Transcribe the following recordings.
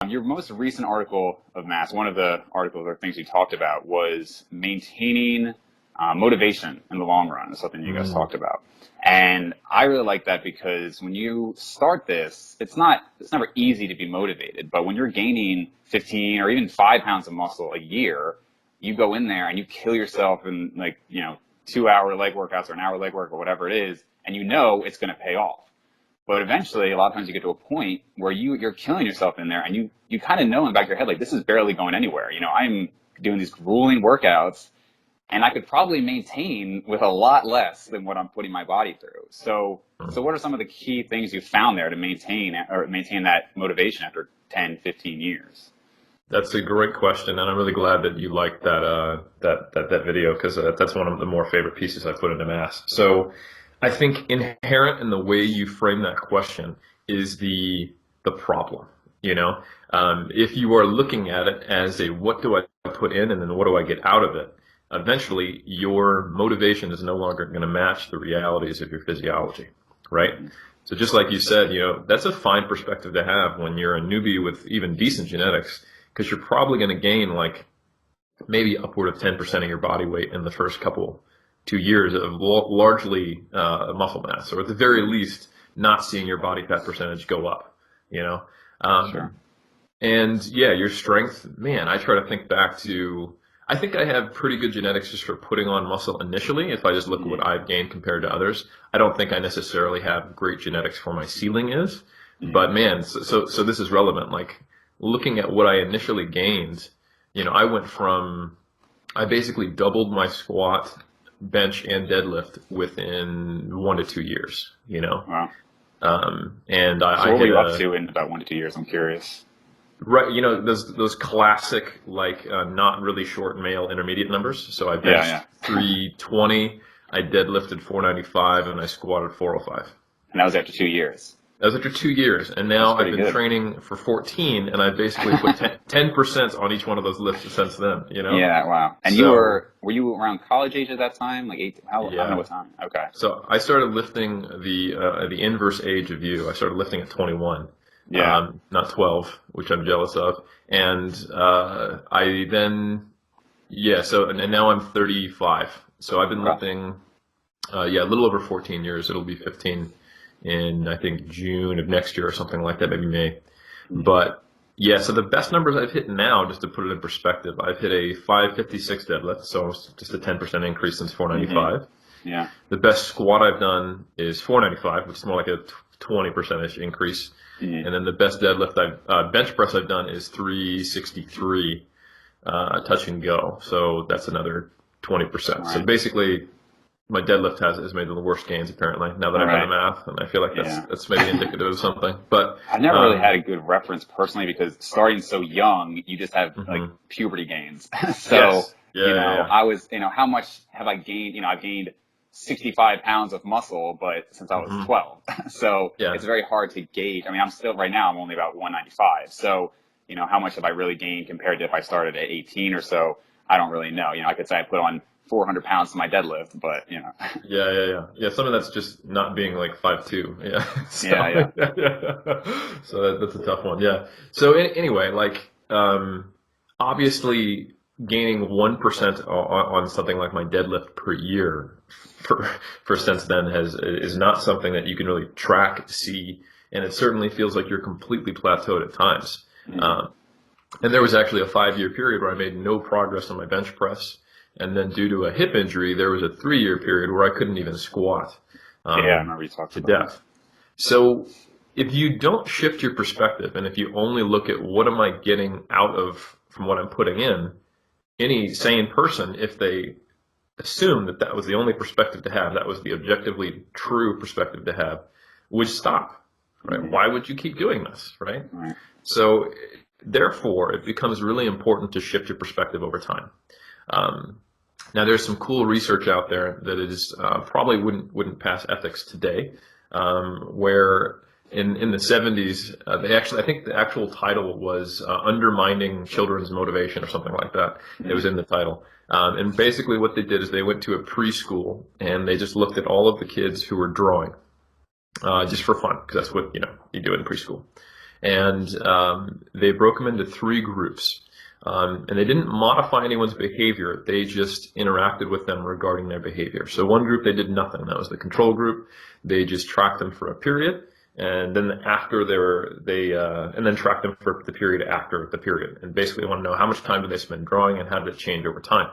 Your most recent article of Mass, one of the articles or things you talked about was maintaining motivation in the long run, is something you guys Mm, talked about. And I really like that because when you start this, it's never easy to be motivated, but when you're gaining 15 or even 5 pounds of muscle a year, you go in there and you kill yourself in, like, 2 hour leg workouts or an hour leg work or whatever it is, and you know it's going to pay off. But eventually, a lot of times you get to a point where you're killing yourself in there, and you kind of know in the back of your head, like, this is barely going anywhere. I'm doing these grueling workouts, and I could probably maintain with a lot less than what I'm putting my body through. So what are some of the key things you found there to maintain that motivation after 10, 15 years? that's a great question, and I'm really glad that you liked that video because that's one of the more favorite pieces I put into Mass. So, I think inherent in the way you frame that question is the problem. You know, if you are looking at it as a what do I put in and then what do I get out of it, eventually your motivation is no longer going to match the realities of your physiology, right? Mm-hmm. So just like you said, that's a fine perspective to have when you're a newbie with even decent genetics, because you're probably going to gain like maybe upward of 10% of your body weight in the first 2 years of largely muscle mass, or at the very least, not seeing your body fat percentage go up, you know? Sure. Um, and yeah, your strength, man, I try to think back to, I think I have pretty good genetics just for putting on muscle initially. If I just look at what Mm-hmm. I've gained compared to others, I don't think I necessarily have great genetics for my ceiling is. Mm-hmm. But man, so this is relevant. Like looking at what I initially gained, I went from, I basically doubled my squat, bench, and deadlift within 1 to 2 years, Wow. and I So what were hit you up a, to in about 1 to 2 years? I'm curious. right, those classic like not really short male intermediate numbers. So I Yeah, benched yeah. 320, I deadlifted 495, and I squatted 405. And that was after 2 years. That was after 2 years, and That's now I've pretty been good. training for 14, and I basically put 10% on each one of those lifts since then. Yeah, wow. And So were you around college age at that time? Like 18? I don't know yeah, what time. Okay. so I started lifting the inverse age of you. I started lifting at 21, Yeah. not 12, which I'm jealous of, and I then. Yeah, so and now I'm 35. So I've been Okay. lifting, yeah, a little over 14 years. It'll be 15 in I think June of next year or something like that, maybe May. Mhm. But yeah, so the best numbers I've hit now, just to put it in perspective, I've hit a 556 deadlift, so it's just a 10% increase since Mhm. 495. Yeah. The best squat I've done is 495, which is more like a 20% increase. Mhm. And then the best deadlift bench press I've done is 363 touch and go. So that's another 20%. So Right. basically, my deadlift has made the worst gains apparently. Now that All I've done the right. math, and I feel like that's Yeah. that's maybe indicative of something. But I've never really had um, a good reference personally because starting so young, you just have like mhm. puberty gains. So, Yes, yeah, yeah, yeah. I was, how much have I gained? I've gained 65 pounds of muscle, but since I was Hmm. 12. So it's Yeah, very hard to gauge. I mean, I'm still, right now, I'm only about 195. So, how much have I really gained compared to if I started at 18 or so? I don't really know. I could say I put on 400 pounds to my deadlift, but, yeah, yeah, yeah. Yeah, some of that's just not being like 5'2". Yeah. yeah, So yeah. yeah. So that's a tough one. Yeah. So anyway, like obviously gaining 1% on something like my deadlift per year for since then is not something that you can really track, see, and it certainly feels like you're completely plateaued at times. Mhm. Um, And there was actually a 5 year period where I made no progress on my bench press. And then due to a hip injury, there was a 3 year period where I couldn't even squat Yeah, I um, remember you talked to about death. So if you don't shift your perspective and if you only look at what am I getting out of from what I'm putting in, any sane person, if they assume that that was the only perspective to have, that was the objectively true perspective to have, would stop, it. right? Hmm. Why would you keep doing this, right? Right. So, therefore, it becomes really important to shift your perspective over time. Um, Now, there's some cool research out there that is probably wouldn't pass ethics today, where in the 70s, they actually I think the actual title was undermining children's motivation or something like that. It was Mhm. in the title, and basically what they did is they went to a preschool and they just looked at all of the kids who were drawing, just for fun because that's what you do in preschool. And they broke them into three groups. And they didn't modify anyone's behavior. They just interacted with them regarding their behavior. So one group, they did nothing. That was the control group. They just tracked them for a period. And then after and then tracked them for the period after the period. And basically want to know how much time did they spend drawing and how did it change over time.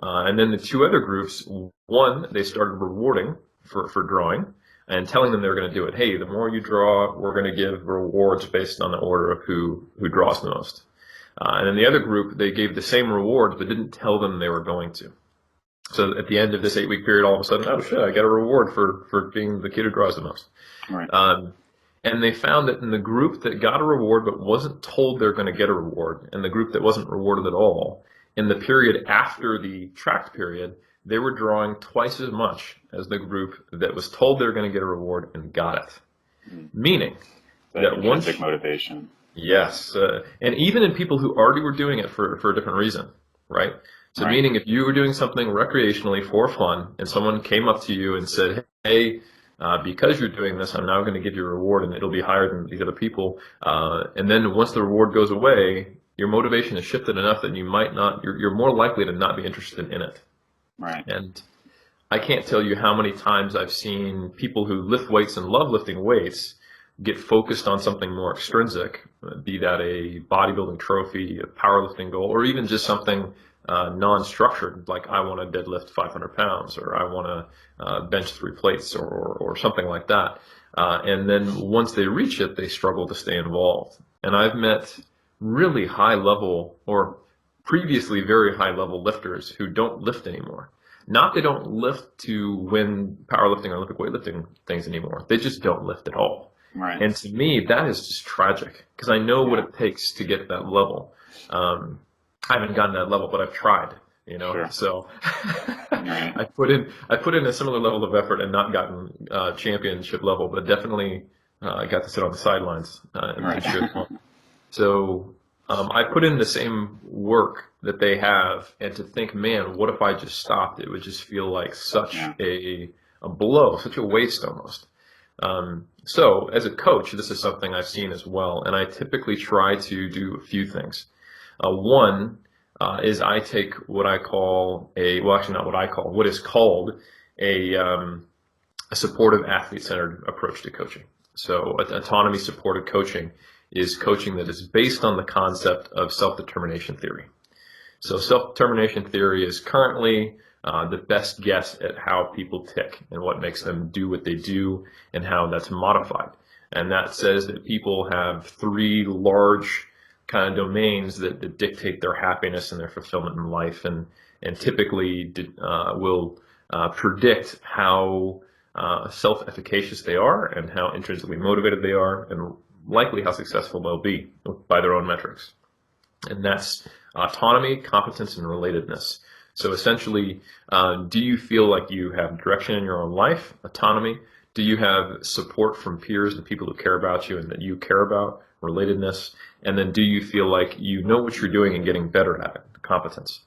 And then the two other groups, one, they started rewarding for drawing and telling them they were going to do it. Hey, the more you draw, we're going to give rewards based on the order of who draws the most. And then the other group, they gave the same rewards, but didn't tell them they were going to. So at the end of this 8-week period, all of a sudden, oh shit, I got a reward for being the kid who draws the most. Right. And they found that in the group that got a reward but wasn't told they're going to get a reward, and the group that wasn't rewarded at all, in the period after the tracked period, they were drawing twice as much as the group that was told they were going to get a reward and got it. Meaning that intrinsic motivation. Yes, and even in people who already were doing it for a different reason, right? So Right. meaning if you were doing something recreationally for fun and someone came up to you and said, hey, because you're doing this, I'm now going to give you a reward and it'll be higher than these other people. And then once the reward goes away, your motivation is shifted enough that you're more likely to not be interested in it. Right. And I can't tell you how many times I've seen people who lift weights and love lifting weights get focused on something more extrinsic, be that a bodybuilding trophy, a powerlifting goal, or even just something non-structured, like I want to deadlift 500 pounds, or I want to bench 3 plates, or something like that. And then once they reach it, they struggle to stay involved. And I've met really high level, or previously very high level lifters who don't lift anymore. Not they don't lift to win powerlifting or Olympic weightlifting things anymore. They just don't lift at all. Right. And to me, that is just tragic because I know what it takes to get that level. I haven't gotten that level, but I've tried, Sure. So Right. I put in a similar level of effort and not gotten championship level, but definitely got to sit on the sidelines in Right. this year. So I put in the same work that they have, and to think, man, what if I just stopped? It would just feel like such a blow, such a waste almost. So as a coach, this is something I've seen as well, and I typically try to do a few things. One is I take what I call what is called a supportive athlete-centered approach to coaching. So autonomy supported coaching is coaching that is based on the concept of self-determination theory. So self-determination theory is currently the best guess at how people tick and what makes them do what they do and how that's modified. And that says that people have 3 large kind of domains that dictate their happiness and their fulfillment in life, and typically will predict how self-efficacious they are and how intrinsically motivated they are, and likely how successful they'll be by their own metrics. And that's autonomy, competence, and relatedness. So essentially, do you feel like you have direction in your own life? Autonomy. Do you have support from peers and people who care about you and that you care about? Relatedness. And then do you feel like you know what you're doing and getting better at it? Competence.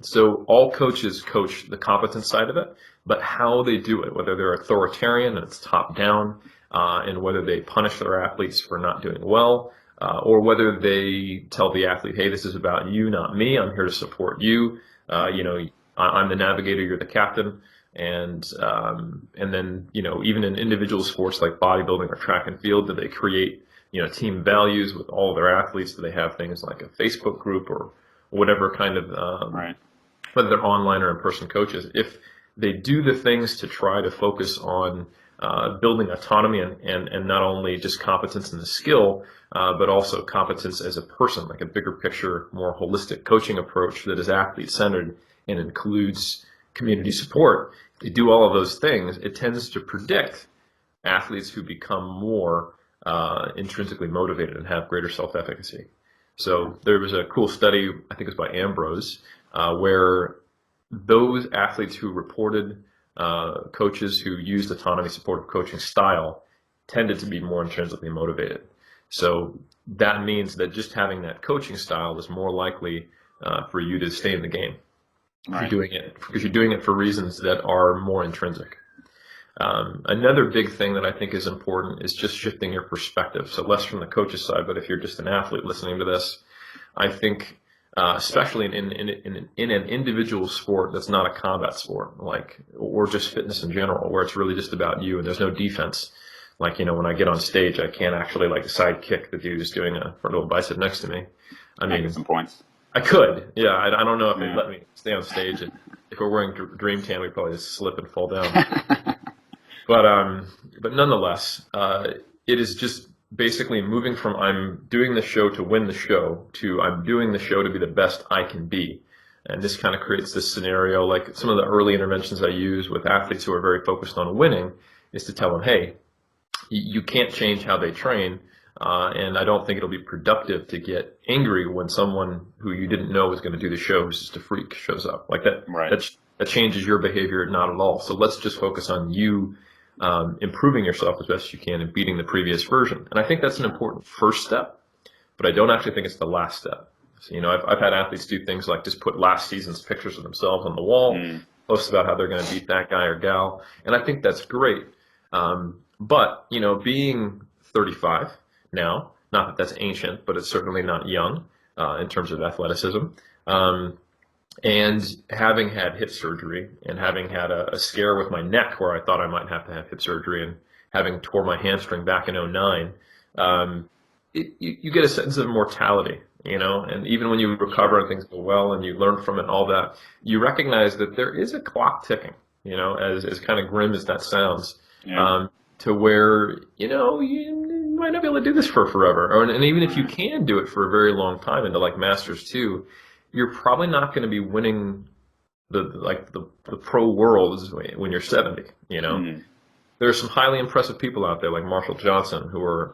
So all coaches coach the competence side of it, but how they do it, whether they're authoritarian and it's top down, and whether they punish their athletes for not doing well, or whether they tell the athlete, hey, this is about you, not me. I'm here to support you. I'm the navigator, you're the captain. And then, even in individual sports like bodybuilding or track and field, do they create, team values with all of their athletes? Do they have things like a Facebook group or whatever kind of, Right. whether they're online or in-person coaches? If they do the things to try to focus on building autonomy and not only just competence in the skill, but also competence as a person, like a bigger picture, more holistic coaching approach that is athlete-centered and includes community support. If they do all of those things, it tends to predict athletes who become more intrinsically motivated and have greater self-efficacy. So there was a cool study, I think it was by Ambrose, where those athletes who reported coaches who used autonomy supportive coaching style tended to be more intrinsically motivated. So that means that just having that coaching style is more likely for you to stay in the game. Right. You're doing it because you're doing it for reasons that are more intrinsic. Another big thing that I think is important is just shifting your perspective. So less from the coach's side, but if you're just an athlete listening to this, I think, especially in an individual sport that's not a combat sport, like, or just fitness in general, where it's really just about you and there's no defense. Like, when I get on stage, I can't actually like sidekick the dude who's doing a front little bicep next to me. I Get mean, some points. I could, yeah. I don't know if they'd Yeah. let me stay on stage. And if we're wearing Dream Tan, we'd probably just slip and fall down. But nonetheless, it is just basically moving from I'm doing the show to win the show to I'm doing the show to be the best I can be. And this kind of creates this scenario, like some of the early interventions I use with athletes who are very focused on winning is to tell them, hey, you can't change how they train. And I don't think it'll be productive to get angry when someone who you didn't know was going to do the show, who's just a freak, shows up. Like that, Right. that changes your behavior, not at all. So let's just focus on you improving yourself as best you can and beating the previous version. And I think that's an important first step, but I don't actually think it's the last step. So, I've had athletes do things like just put last season's pictures of themselves on the wall, post about how they're going to beat that guy or gal, and I think that's great. But being 35 now, not that that's ancient, but it's certainly not young in terms of athleticism. And having had hip surgery and having had a scare with my neck where I thought I might have to have hip surgery and having tore my hamstring back in '09, you get a sense of mortality, and even when you recover and things go well and you learn from it and all that, you recognize that there is a clock ticking, as kind of grim as that sounds, to where, you might not be able to do this for forever. And even if you can do it for a very long time into like Masters 2, you're probably not going to be winning the pro worlds when you're 70, There are some highly impressive people out there like Marshall Johnson who are,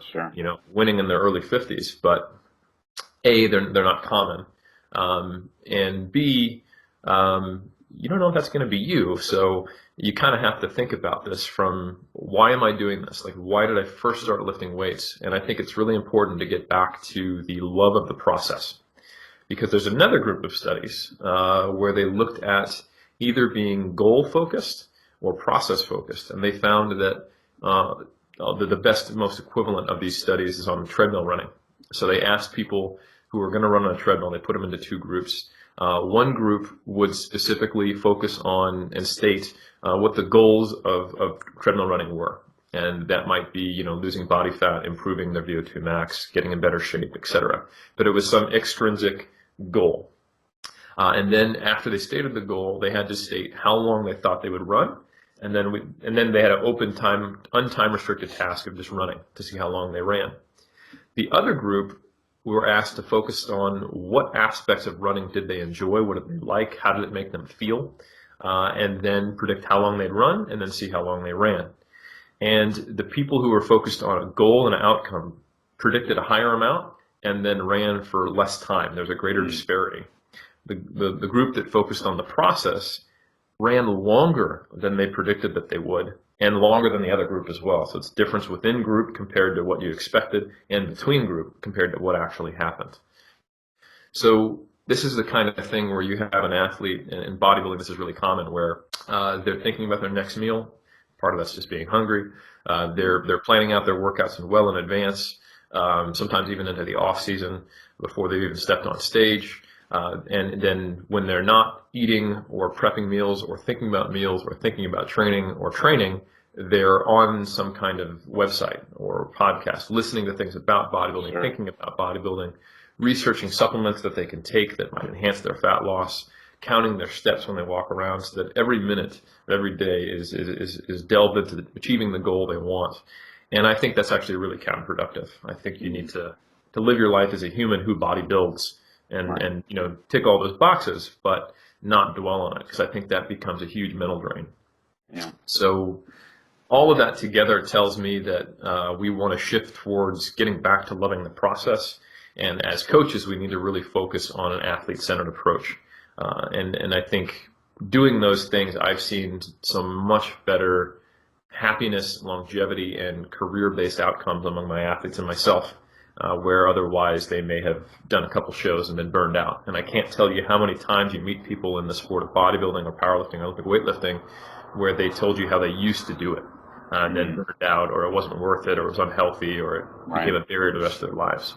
winning in their early 50s, but A, they're not common, and B, you don't know if that's going to be you. So you kind of have to think about this from, why am I doing this? Like, why did I first start lifting weights? And I think it's really important to get back to the love of the process, because there's another group of studies where they looked at either being goal focused or process focused, and they found that the best, most equivalent of these studies is on treadmill running. So they asked people who were going to run on a treadmill, they put them into two groups. One group would specifically focus on and state what the goals of treadmill running were. And that might be, losing body fat, improving their VO2 max, getting in better shape, etc. But it was some extrinsic goal. And then after they stated the goal, they had to state how long they thought they would run. And then they had an untime restricted task of just running to see how long they ran. The other group, we were asked to focus on what aspects of running did they enjoy, what did they like, how did it make them feel, and then predict how long they'd run, and then see how long they ran. And the people who were focused on a goal and an outcome predicted a higher amount and then ran for less time. There's a greater disparity. The group that focused on the process ran longer than they predicted that they would, and longer than the other group as well. So it's difference within group compared to what you expected, and between group compared to what actually happened. So this is the kind of thing where you have an athlete, and in bodybuilding this is really common, where they're thinking about their next meal. Part of that's just being hungry. They're planning out their workouts well in advance, sometimes even into the off season before they've even stepped on stage. And then when they're not eating or prepping meals or thinking about meals or thinking about training, they're on some kind of website or podcast, listening to things about bodybuilding, thinking about bodybuilding, researching supplements that they can take that might enhance their fat loss, counting their steps when they walk around, so that every minute of every day is delved into achieving the goal they want. And I think that's actually really counterproductive. I think you need to live your life as a human who bodybuilds and tick all those boxes, but not dwell on it, because I think that becomes a huge mental drain. Yeah. So all of that together tells me that we want to shift towards getting back to loving the process. And as coaches, we need to really focus on an athlete-centered approach. And I think doing those things, I've seen some much better happiness, longevity, and career-based outcomes among my athletes and myself, where otherwise they may have done a couple shows and been burned out. And I can't tell you how many times you meet people in the sport of bodybuilding or powerlifting or Olympic weightlifting where they told you how they used to do it, and then Mm-hmm. burned out, or it wasn't worth it, or it was unhealthy, or it Right. became a barrier to the rest of their lives.